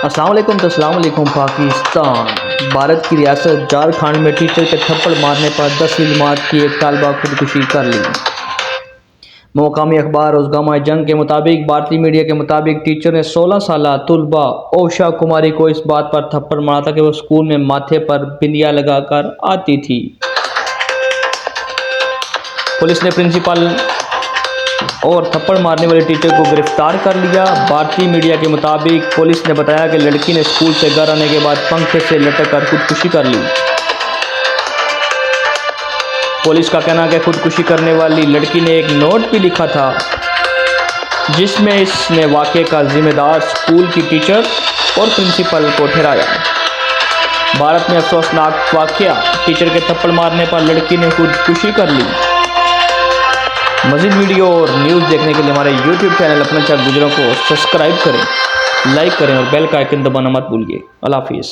अस्सलाम वालेकुम। तो अस्सलाम वालेकुम। पाकिस्तान भारत की रियासत झारखंड में टीचर के थप्पड़ मारने पर 10वीं जमात की एक तालिबा खुदकुशी कर ली। मौकामी अखबार रोज़नामा जंग के मुताबिक भारतीय मीडिया के मुताबिक टीचर ने 16 साला तुलबा ओशा कुमारी को इस बात पर थप्पड़ मारा था कि वो स्कूल में माथे पर बिंदिया लगाकर आती थी। पुलिस ने प्रिंसिपल और थप्पड़ मारने वाले टीचर को गिरफ्तार कर लिया। भारतीय मीडिया के मुताबिक पुलिस ने बताया कि लड़की ने स्कूल से घर आने के बाद पंखे से लटक कर खुदकुशी कर ली। पुलिस का कहना है कि खुदकुशी करने वाली लड़की ने एक नोट भी लिखा था जिसमें इसने वाक़े का जिम्मेदार स्कूल की टीचर और प्रिंसिपल को ठहराया। भारत में अफसोसनाक वाक़या, टीचर के थप्पड़ मारने पर लड़की ने खुदकुशी कर ली। मज़ीद वीडियो और न्यूज़ देखने के लिए हमारे YouTube चैनल अपने चार गुजरों को सब्सक्राइब करें, लाइक करें और बेल का आइकन दबाना मत भूलिए। अल्लाह हाफिज़।